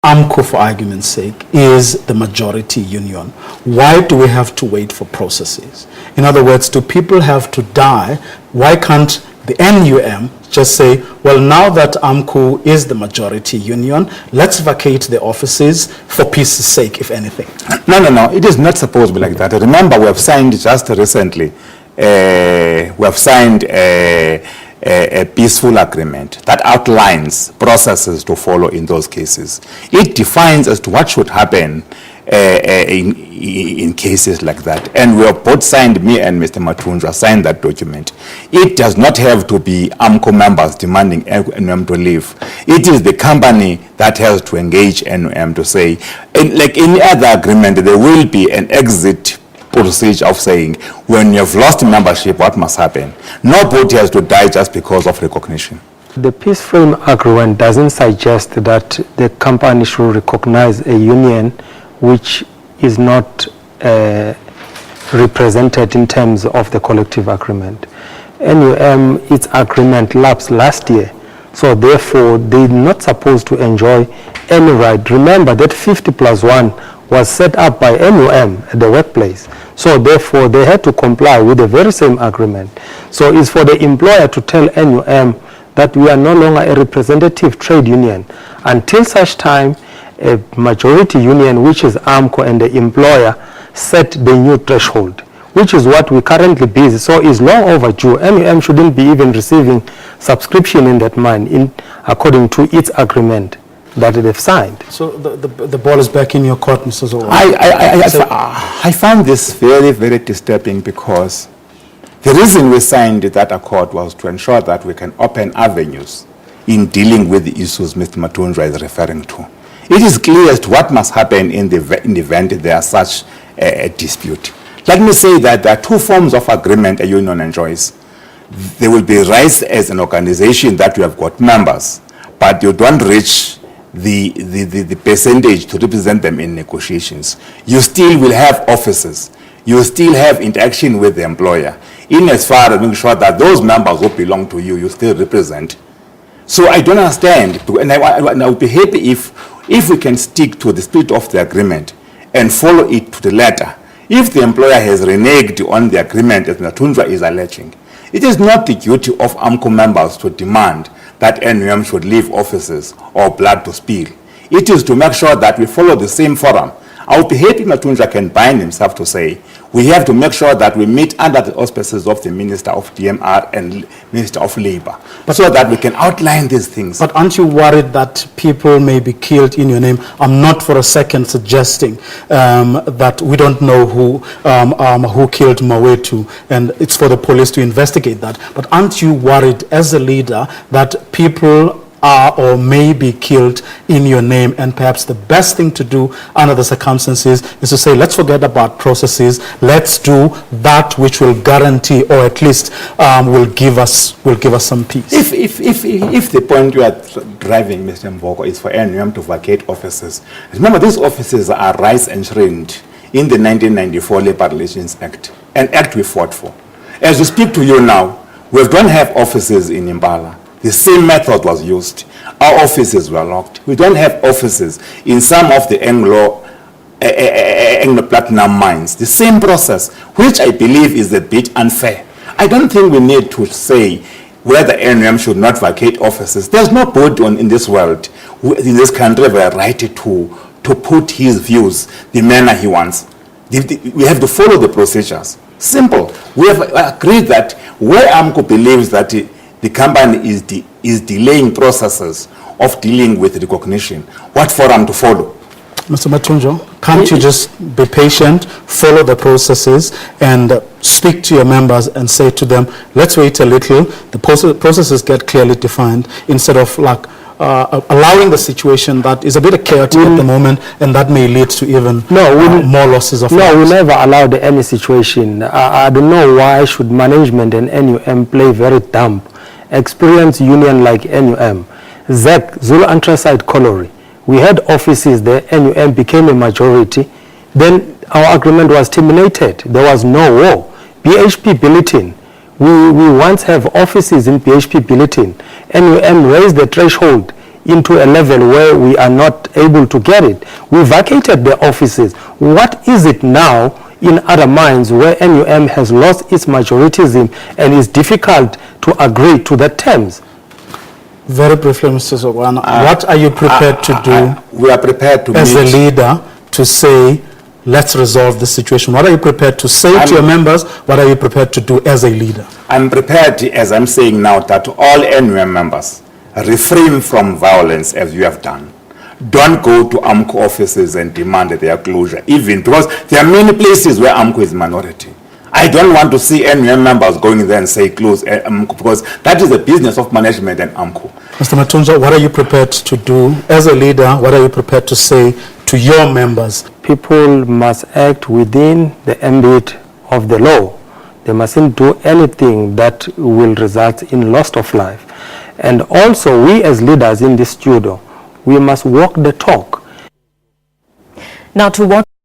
Aamcu, for argument's sake, is the majority union, why do we have to wait for processes? In other words, do people have to die? Why can't the NUM just say, well, now that Aamcu is the majority union, let's vacate the offices for peace's sake, if anything? No. It is not supposed to be like that. Remember, we have signed just recently, we have signed a peaceful agreement that outlines processes to follow in those cases. It defines as to what should happen in cases like that. And we have both signed, me and Mr. Matunja signed that document. It does not have to be Aamcu members demanding NUM to leave. It is the company that has to engage NUM to say, like any other agreement, there will be an exit procedure of saying, when you have lost membership, what must happen? Nobody has to die just because of recognition. The peace frame agreement doesn't suggest that the company should recognize a union which is not represented in terms of the collective agreement. NUM, its agreement lapsed last year, so therefore they're not supposed to enjoy any right. Remember that 50+1 was set up by NUM at the workplace, so therefore they had to comply with the very same agreement. So it's for the employer to tell NUM that we are no longer a representative trade union until such time a majority union, which is Aamcu, and the employer set the new threshold, which is what we currently busy. So it's long overdue. NUM shouldn't be even receiving subscription in that mine, according to its agreement that they've signed. So the ball is back in your court, Mr. Zola. I found this very, very disturbing, because the reason we signed that accord was to ensure that we can open avenues in dealing with the issues Mr. Matunja is referring to. It is clear as to what must happen in the event there is such a dispute. Let me say that there are two forms of agreement a union enjoys. There will be rights as an organization that you have got members, but you don't reach the percentage to represent them in negotiations. You still will have offices. You still have interaction with the employer, in as far as making sure that those members who belong to you, you still represent. So I don't understand, and I would be happy if we can stick to the spirit of the agreement and follow it to the letter. If the employer has reneged on the agreement, as Matunja is alleging, it is not the duty of Aamcu members to demand that NUM should leave offices or blood to spill. It is to make sure that we follow the same forum. I would be happy Matunja can bind himself to say, we have to make sure that we meet under the auspices of the Minister of DMR and Minister of Labor, so that we can outline these things. But aren't you worried that people may be killed in your name? I'm not for a second suggesting that we don't know who killed Mawetu, and it's for the police to investigate that. But aren't you worried as a leader that people are or may be killed in your name, and perhaps the best thing to do under the circumstances is to say, let's forget about processes, let's do that which will guarantee, or at least will give us some peace? If the point you are driving, Mr. Mvoko, is for NUM to vacate offices, remember these offices are rights enshrined in the 1994 Labor Relations Act, an act we fought for. As we speak to you now, we don't have offices in Impala. The same method was used. Our offices were locked. We don't have offices in some of the Anglo-Platinum mines. The same process, which I believe is a bit unfair. I don't think we need to say whether NUM should not vacate offices. There's no body in this world, in this country, where right to put his views the manner he wants. We have to follow the procedures. Simple. We have agreed that where Aamcu believes that the company is delaying processes of dealing with recognition, what forum to follow? Mr. Matunja, can't you just be patient, follow the processes, and speak to your members and say to them, let's wait a little, the processes get clearly defined, instead of like allowing the situation that is a bit chaotic at the moment, and that may lead to even more losses of lives? No, we never allowed any situation. I don't know why should management and NUM play very dumb. Experienced union like NUM, ZEC, Zulu Anthracite Colliery, we had offices there, NUM became a majority, then our agreement was terminated. There was no war. BHP Billiton, we once have offices in BHP Billiton. NUM raised the threshold into a level where we are not able to get it. We vacated the offices. What is it now in other minds where NUM has lost its majoritism and is difficult to agree to the terms? Very briefly, Mr. Zogwana, what are you prepared to do we are prepared to as a meet. leader to say, let's resolve the situation? What are you prepared to say to your members? What are you prepared to do as a leader? I'm prepared, as I'm saying now, that all NUM members refrain from violence as you have done. Don't go to Aamcu offices and demand their closure, even because there are many places where Aamcu is minority. I don't want to see NUM members going there and say close Aamcu, because that is the business of management and Aamcu. Mr. Matunza, what are you prepared to do as a leader? What are you prepared to say to your members? People must act within the ambit of the law. They mustn't do anything that will result in loss of life. And also, we as leaders in this studio, we must walk the talk. Now to what